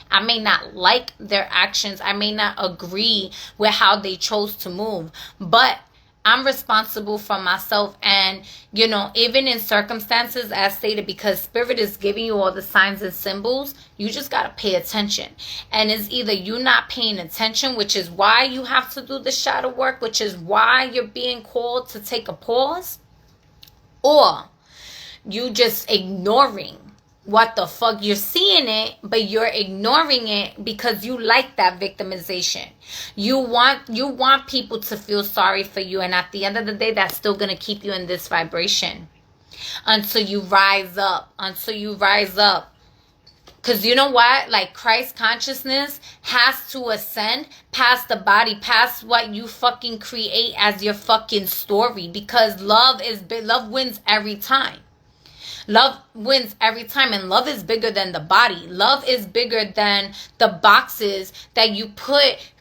I may not like their actions. I may not agree with how they chose to move. But I'm responsible for myself. And, even in circumstances, as stated, because Spirit is giving you all the signs and symbols, you just got to pay attention. And it's either you not paying attention, which is why you have to do the shadow work, which is why you're being called to take a pause, or you just ignoring what the fuck. You're seeing it, but you're ignoring it because you like that victimization. You want people to feel sorry for you, and at the end of the day, that's still gonna keep you in this vibration until you rise up. Because you know what? Like, Christ consciousness has to ascend past the body, past what you fucking create as your fucking story, because love wins every time. Love wins every time, and love is bigger than the body. Love is bigger than the boxes that you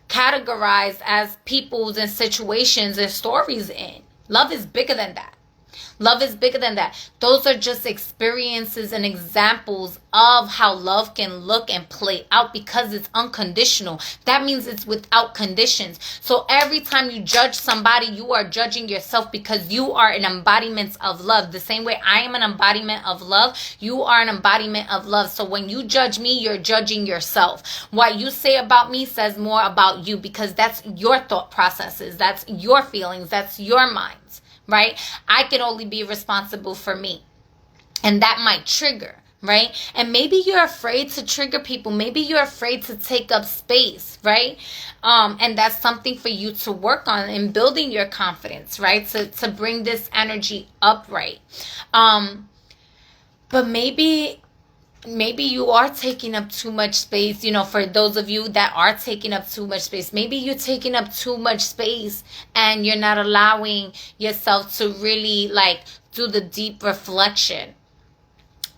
categorized as peoples and situations and stories in. Love is bigger than that. Love is bigger than that. Those are just experiences and examples of how love can look and play out, because it's unconditional. That means it's without conditions. So every time you judge somebody, you are judging yourself, because you are an embodiment of love. The same way I am an embodiment of love, you are an embodiment of love. So when you judge me, you're judging yourself. What you say about me says more about you, because that's your thought processes. That's your feelings. That's your minds. Right? I can only be responsible for me. And that might trigger, right? And maybe you're afraid to trigger people. Maybe you're afraid to take up space, right? And that's something for you to work on in building your confidence, right? To bring this energy upright. But maybe you are taking up too much space. For those of you that are taking up too much space, maybe you're taking up too much space and you're not allowing yourself to really do the deep reflection.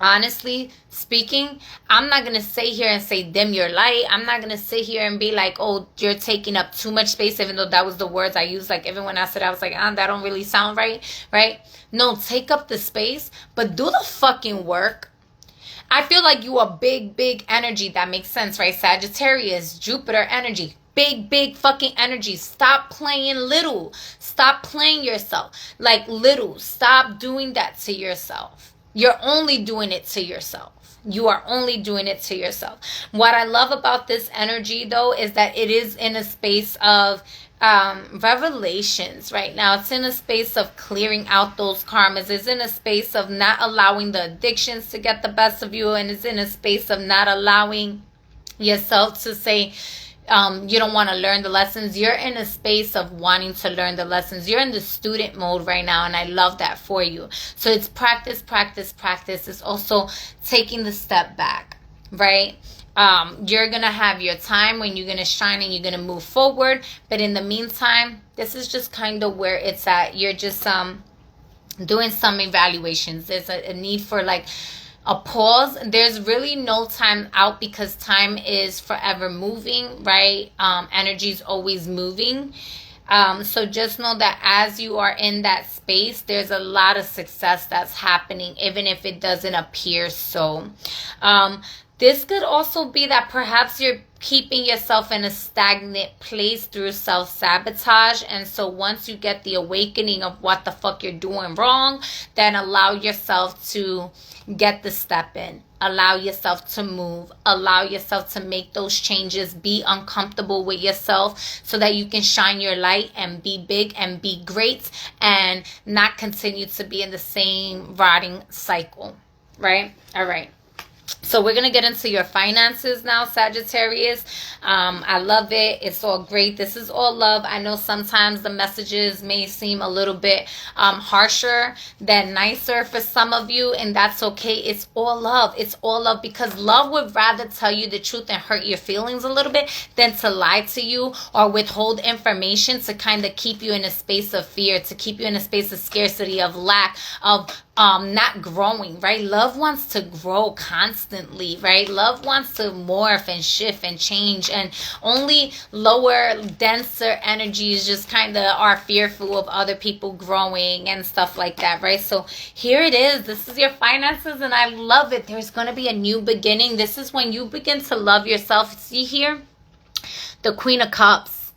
Honestly speaking, I'm not going to sit here and say dim your light. I'm not going to sit here and be like, oh, you're taking up too much space, even though that was the words I used. Like, even when I said, I was like, that don't really sound right? No, take up the space, but do the fucking work. I feel like you are big energy. That makes sense, right? Sagittarius, Jupiter energy. Big fucking energy. Stop playing little. Stop playing yourself like little. Stop doing that to yourself. You're only doing it to yourself. You are only doing it to yourself. What I love about this energy, though, is that it is in a space of revelations right now. It's in a space of clearing out those karmas. It's in a space of not allowing the addictions to get the best of you, and it's in a space of not allowing yourself to say, you don't want to learn the lessons. You're in a space of wanting to learn the lessons. You're in the student mode right now, and I love that for you. So it's practice, practice, practice. It's also taking the step back, right? You're going to have your time when you're going to shine and you're going to move forward. But in the meantime, this is just kind of where it's at. You're just doing some evaluations. There's a need for like a pause. There's really no time out because time is forever moving, right? Energy is always moving. So just know that as you are in that space, there's a lot of success that's happening, even if it doesn't appear so. This could also be that perhaps you're keeping yourself in a stagnant place through self-sabotage. And so once you get the awakening of what the fuck you're doing wrong, then allow yourself to get the step in. Allow yourself to move. Allow yourself to make those changes. Be uncomfortable with yourself so that you can shine your light and be big and be great and not continue to be in the same rotting cycle. Right? All right. So we're going to get into your finances now, Sagittarius. I love it. It's all great. This is all love. I know sometimes the messages may seem a little bit harsher than nicer for some of you, and that's okay. It's all love. It's all love, because love would rather tell you the truth and hurt your feelings a little bit than to lie to you or withhold information to kind of keep you in a space of fear, to keep you in a space of scarcity, of lack, of not growing, right? Love wants to grow constantly, right? Love wants to morph and shift and change, and only lower, denser energies just kind of are fearful of other people growing and stuff like that, right? So here it is. This is your finances, and I love it. There's going to be a new beginning. This is when you begin to love yourself. See here, the Queen of Cups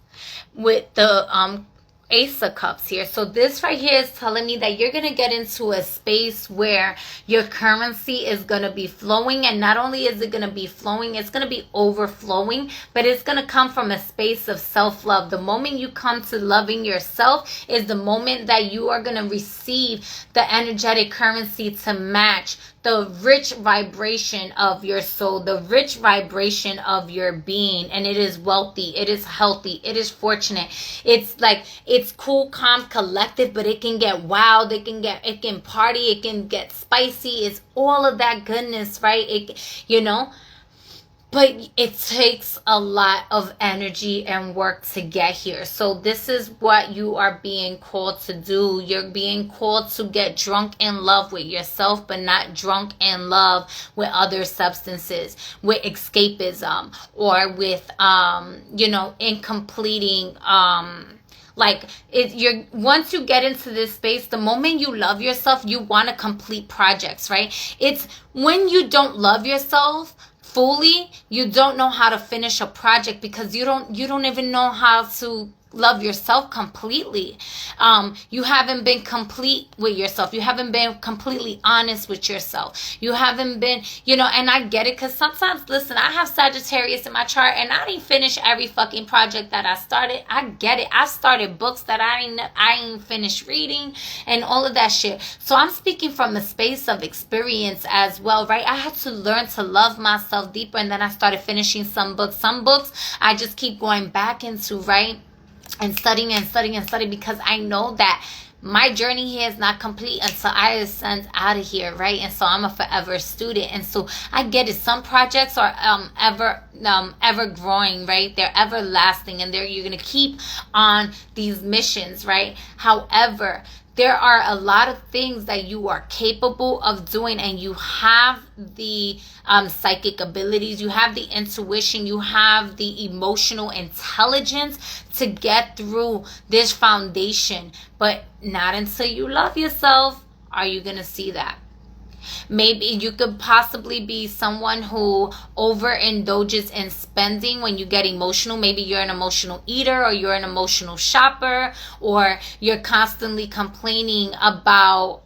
with the Ace of Cups here. So this right here is telling me that you're going to get into a space where your currency is going to be flowing. And not only is it going to be flowing, it's going to be overflowing, but it's going to come from a space of self-love. The moment you come to loving yourself is the moment that you are going to receive the energetic currency to match the rich vibration of your soul, the rich vibration of your being. And it is wealthy, it is healthy, it is fortunate. It's like, it's cool, calm, collective, but it can get wild, it can party, it can get spicy. It's all of that goodness, right? But it takes a lot of energy and work to get here. So this is what you are being called to do. You're being called to get drunk in love with yourself, but not drunk in love with other substances, with escapism, or with, incompleting, once you get into this space, the moment you love yourself, you want to complete projects, right? It's when you don't love yourself fully, you don't know how to finish a project, because you don't even know how to love yourself completely. You haven't been complete with yourself. You haven't been completely honest with yourself. You haven't been, and I get it, because sometimes, listen, I have Sagittarius in my chart, and I didn't finish every fucking project that I started. I get it. I started books that I ain't finished reading and all of that shit. So I'm speaking from a space of experience as well, right? I had to learn to love myself deeper, and then I started finishing some books. Some books I just keep going back into, right? And studying and studying and studying, because I know that my journey here is not complete until I ascend out of here, right? And so I'm a forever student. And so I get it. Some projects are ever growing, right? They're everlasting, and you're going to keep on these missions, right? However, there are a lot of things that you are capable of doing, and you have the psychic abilities, you have the intuition, you have the emotional intelligence to get through this foundation. But not until you love yourself are you going to see that. Maybe you could possibly be someone who overindulges in spending when you get emotional. Maybe you're an emotional eater, or you're an emotional shopper, or you're constantly complaining about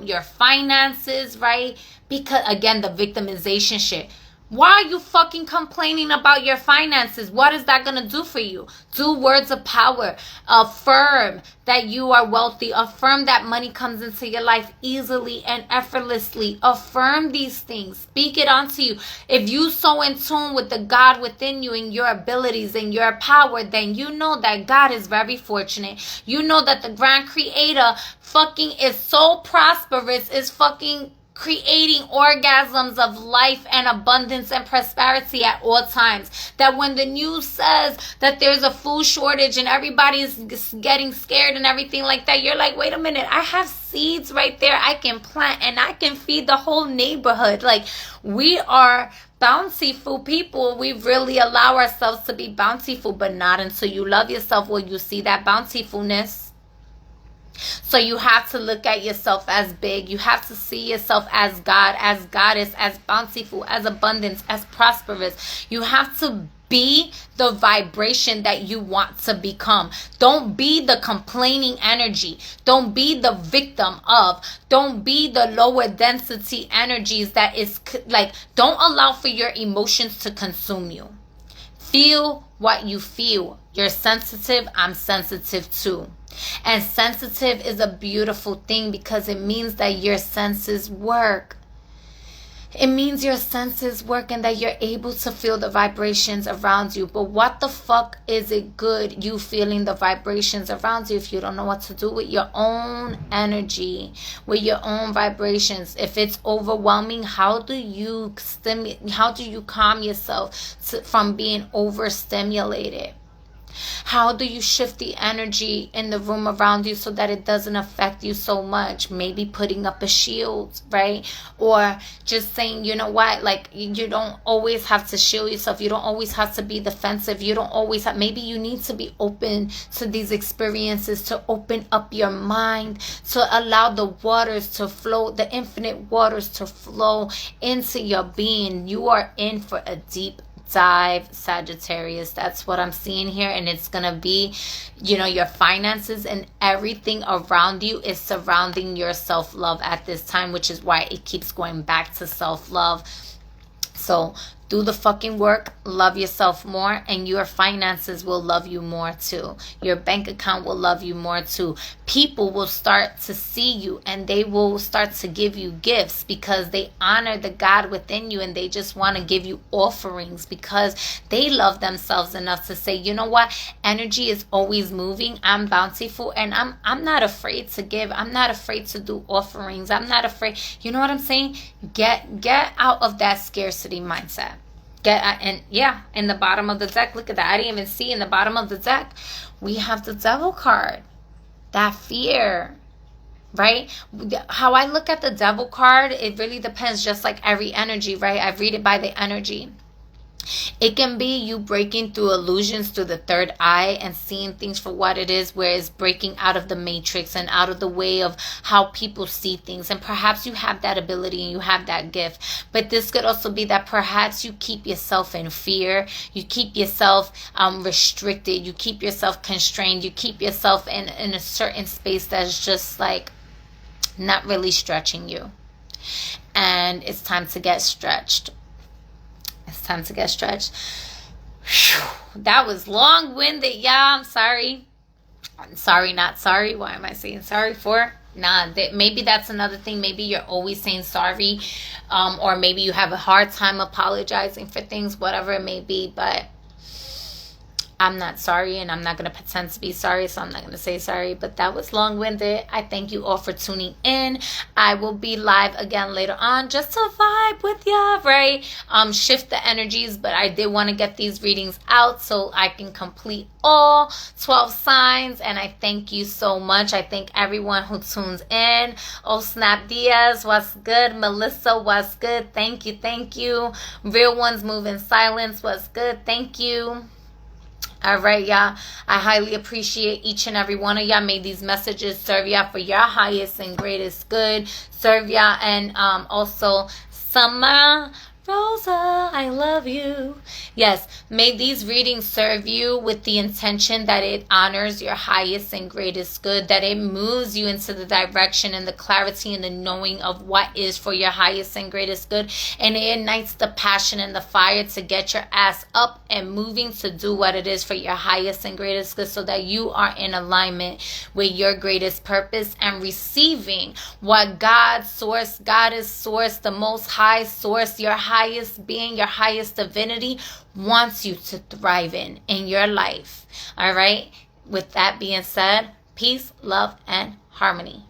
your finances, right? Because, again, the victimization shit. Why are you fucking complaining about your finances? What is that going to do for you? Do words of power. Affirm that you are wealthy. Affirm that money comes into your life easily and effortlessly. Affirm these things. Speak it onto you. If you so in tune with the God within you and your abilities and your power, then you know that God is very fortunate. You know that the grand creator fucking is so prosperous, is fucking creating orgasms of life and abundance and prosperity at all times. That when the news says that there's a food shortage and everybody's getting scared and everything like that, you're like, wait a minute, I have seeds right there I can plant and I can feed the whole neighborhood. Like, we are bountiful people. We really allow ourselves to be bountiful, but not until you love yourself will you see that bountifulness. So you have to look at yourself as big. You have to see yourself as God, as goddess, as bountiful, as abundance, as prosperous. You have to be the vibration that you want to become. Don't be the complaining energy. Don't be the victim of. Don't be the lower density energies that is like, don't allow for your emotions to consume you. Feel what you feel. You're sensitive. I'm sensitive too. And sensitive is a beautiful thing because it means that your senses work. It means your senses work and that you're able to feel the vibrations around you. But what the fuck is it good you feeling the vibrations around you if you don't know what to do with your own energy, with your own vibrations? If it's overwhelming, how do you calm yourself from being overstimulated? How do you shift the energy in the room around you so that it doesn't affect you so much? Maybe putting up a shield, right? Or just saying, you know what, like, you don't always have to shield yourself. You don't always have to be defensive. You don't always have, maybe you need to be open to these experiences, to open up your mind, to allow the waters to flow, the infinite waters to flow into your being. You are in for a deep dive, Sagittarius. That's what I'm seeing here. And it's gonna be, your finances and everything around you is surrounding your self-love at this time, which is why it keeps going back to self-love. So do the fucking work, love yourself more, and your finances will love you more too. Your bank account will love you more too. People will start to see you and they will start to give you gifts because they honor the God within you, and they just want to give you offerings because they love themselves enough to say, you know what, energy is always moving. I'm bountiful and I'm not afraid to give. I'm not afraid to do offerings. I'm not afraid. You know what I'm saying? Get out of that scarcity mindset. In the bottom of the deck, look at that. I didn't even see in the bottom of the deck, we have the Devil card. That fear, right? How I look at the Devil card, it really depends, just like every energy, right? I read it by the energy. It can be you breaking through illusions through the third eye and seeing things for what it is, where it's breaking out of the matrix and out of the way of how people see things. And perhaps you have that ability and you have that gift. But this could also be that perhaps you keep yourself in fear. You keep yourself restricted. You keep yourself constrained. You keep yourself in a certain space that's just like not really stretching you. And it's time to get stretched. It's time to get stretched. Whew. That was long-winded, y'all. I'm sorry. I'm sorry, not sorry. Why am I saying sorry for? Maybe that's another thing. Maybe you're always saying sorry. Or maybe you have a hard time apologizing for things, whatever it may be. But I'm not sorry, and I'm not going to pretend to be sorry, so I'm not going to say sorry. But that was long-winded. I thank you all for tuning in. I will be live again later on just to vibe with ya, right? Shift the energies, but I did want to get these readings out so I can complete all 12 signs, and I thank you so much. I thank everyone who tunes in. Oh, Snap Diaz, what's good? Melissa, what's good? Thank you. Real Ones Move in Silence, what's good? Thank you. All right, y'all. I highly appreciate each and every one of y'all. May these messages serve y'all for your highest and greatest good. Serve y'all. And also, Summer Rosa, I love you. Yes, may these readings serve you with the intention that it honors your highest and greatest good, that it moves you into the direction and the clarity and the knowing of what is for your highest and greatest good, and it ignites the passion and the fire to get your ass up and moving to do what it is for your highest and greatest good, so that you are in alignment with your greatest purpose and receiving what God source, Goddess source, the most high source, your highest being, your highest divinity wants you to thrive in your life. All right. With that being said, peace, love, and harmony.